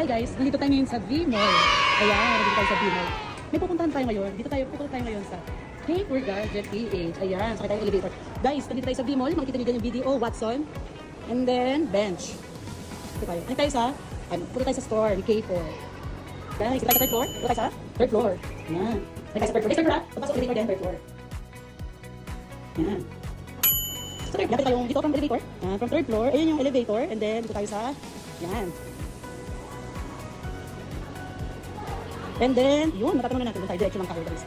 Hi guys, nandito tayo ngayon sa V-Mall. Ayan, nandito tayo sa V-Mall. May pupuntahan tayo ngayon. Pupunta tayo ngayon sa K4 Gadget PH. Ayan, sakay tayo elevator. Guys, nandito tayo sa V-Mall. Makikita nyo dyan yung video, Watson. And then, bench. Dito tayo. Nandito tayo sa, punta tayo sa store ni K4. Guys, dito tayo sa third floor. Dito tayo sa third floor. Ayan. Nandito tayo sa third floor. Third floor ha? Pagpasok elevator din, third floor. Ayan. So, third, nakita tayong dito from elevator. From third floor, ayun yung elevator. And then, dito tayo sa, yan. And then, yun, matatanong na natin. Tayo, diretso lang tayo, guys.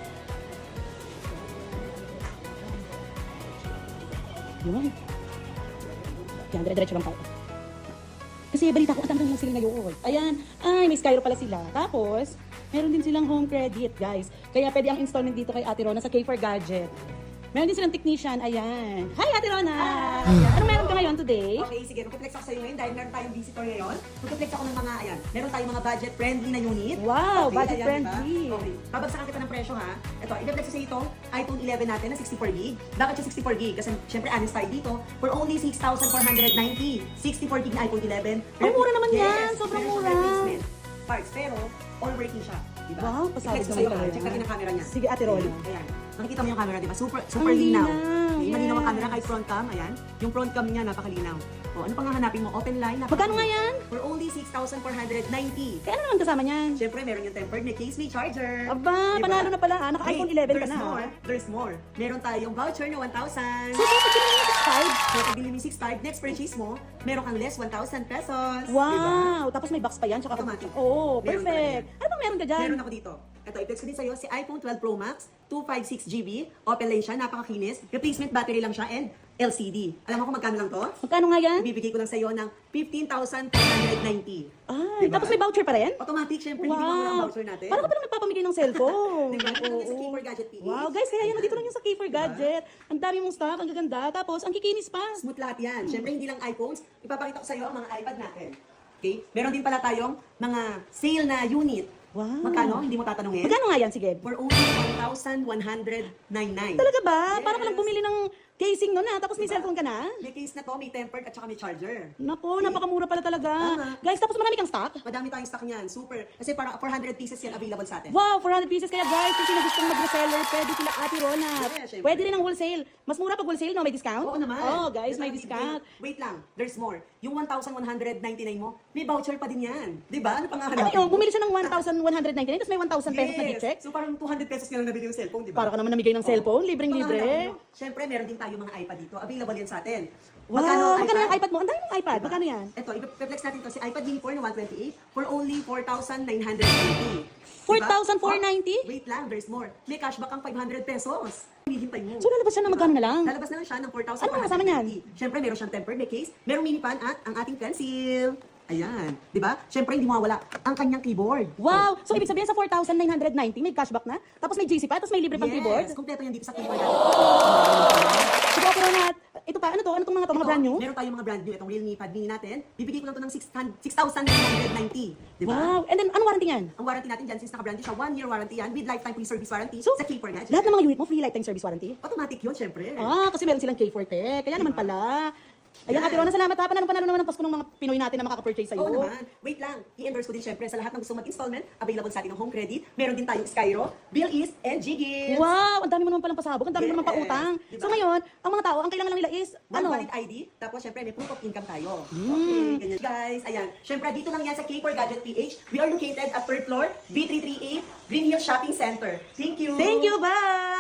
Yun. Yan, diretso lang tayo. Kasi balita ko, ang dami ng sila ngayon. Ayan, ay, may Skyro pala sila. Tapos, meron din silang home credit, guys. Kaya pwede ang installment dito kay Ate Rona sa K4 Gadget. Meron din silang technician, ayan. Hi, Ate Rona! Anong meron ka ngayon today? Okay, sige. Magpiplex ako sa'yo ngayon dahil meron tayong visitor ngayon. Magpiplex ako ng mga, ayan, meron tayong mga budget-friendly na unit. Wow, okay, budget-friendly. Diba? Okay, babagsakan kita ng presyo ha. Ito, i-flex ko sa itong iPhone 11 natin na 64GB. Bakit siya 64GB? Kasi syempre honest tayo dito. For only 6,490. 64GB na iPhone 11. Ang mura naman yan, sobrang meron mura. siyang replacement parts, pero all working siya. Diba? Wow, pasabog I-flex ko naman sa'yo pala ha. yan. Check natin ang camera niya. Sige, Ate Rona. Ayan. Nakikita mo yung camera, di ba? Super Ang linaw. linaw, Okay, malinaw ang yes. camera kahit front cam. Ayan. Yung front cam niya, napakalinaw. O, ano pang hahanapin mo? Open line. Magkano nga yan? For only 6,490. Kaya ano naman kasama niyan? Siyempre, meron yung tempered, may case, may charger. Aba, panalo na pala ha. Naka-iPhone 11 ka there's na. more. There's more. Meron tayong voucher na 1,000. So, pag mo yung 6.5? So, pag bili mo yung 6,500, next purchase mo, meron kang less 1,000 pesos. Diba? Wow! Tapos may box pa yan. Tsaka Automatic. Oo, Meron perfect. Ano bang meron ka dyan? Meron ako dito. Ito, i-flex ko din sa'yo si iPhone 12 Pro Max, 256GB, open lane siya, napakakinis, replacement battery lang siya, and LCD. Alam mo kung magkano lang to? Magkano nga yan? Ibibigay ko lang sa'yo ng 15,490. Ay, Diba? tapos may voucher pa rin? Automatic, syempre, hindi mo ang voucher natin. Parang ka pa lang nagpapamigay ng cellphone. Diba? Ito lang yung sa Oo. K4 Gadget PH. Wow, guys, kaya yan, nandito lang yung sa K4 Gadget. Ang dami mong stock, ang gaganda. Tapos, ang kikinis pa. Smooth lahat yan. Syempre, hindi lang iPhones. Ipapakita ko sa'yo ang mga iPad natin. Okay? Meron din pala tayong mga sale na unit. Wow. Magkano? Hindi mo tatanungin? Magkano nga yan, sige? For only 1,199. Talaga ba? Yes. Parang ka lang bumili ng casing nun na, tapos may Diba? cellphone ka na? May case na to, may tempered at saka may charger. Naku, napakamura pala talaga. Tama. Guys, tapos marami kang stock? Madami tayong stock niyan. Super. Kasi parang 400 pieces yan available sa atin. Wow, 400 pieces. Kaya guys, kung sino gustong mag-reseller, pwede sila Ate Rona. Yes, syempre. Pwede rin ang wholesale. Mas mura pag wholesale, no? May discount? Oo naman. Oh, guys, Diba? may discount. Wait lang, there's more. Yung 1,199 mo, may voucher pa din yan. Di ba? Ano pang Ano hahanapin yun? mo? Bumili siya ng 1,199, tapos may 1,000 pesos na gift check? So parang 200 pesos ka lang nabili yung cellphone, di ba? Para ka naman namigay ng cellphone, libreng-libre. Siyempre, meron din tayo mga iPad dito. Available yan sa atin. Wow, magkano yung iPad mo? Ang dami ng iPad. Magkano yan? Ito, i-flex natin to si iPad mini 4 na 128 for only 4,990. 4,490? Wait lang, there's more. May cashback ang 500 pesos. Hihintay mo. So lalabas siya na magkano na lang? Lalabas na lang siya ng 4,490. Ano ang kasama niyan? Siyempre, meron siyang tempered, may case, merong mini pan at ang ating pencil. Ayan. Di ba? Siyempre, hindi mawawala ang kanyang keyboard. Wow! So ibig sabihin sa 4,990, may cashback na? Tapos may GC pa? Tapos may libre pang keyboard? Yes, kompleto yan dito sa keyboard natin. Sige, Ate Rona, ito pa, ano to? Ano tong mga to? Mga brand new? Meron tayong mga brand new. Itong Realme Pad Mini natin. Bibigay ko lang to ng 6,990. Di ba? Wow! And then, ano warranty yan? Ang warranty natin dyan, since naka-brand new siya, 1 year warranty yan with lifetime free service warranty So, sa K4 Gadget. lahat ng mga unit mo, free lifetime service warranty? Automatic yun, syempre. Ah, kasi meron silang K4 Tech. Kaya naman pala. Ayan, Ate Rona, salamat ha. Panalo naman ang Pasko ng mga Pinoy natin na makaka-purchase sa'yo. Oo naman. Wait lang. I-endorse ko din syempre sa lahat ng gusto mag-installment. Available sa atin ng home credit. Meron din tayong Skyro, Bill East, and Gigits. Wow! Ang dami mo naman palang pasabog. Ang dami mo naman Yes. pautang. Diba? So ngayon, ang mga tao, ang kailangan lang nila is, One ano? valid ID, tapos syempre may proof of income tayo. Okay, ganyan. Guys, ayan. Syempre, dito lang yan sa K4 Gadget PH. We are located at 3rd floor, B338, Green Hills Shopping Center. Thank you! Thank you, bye!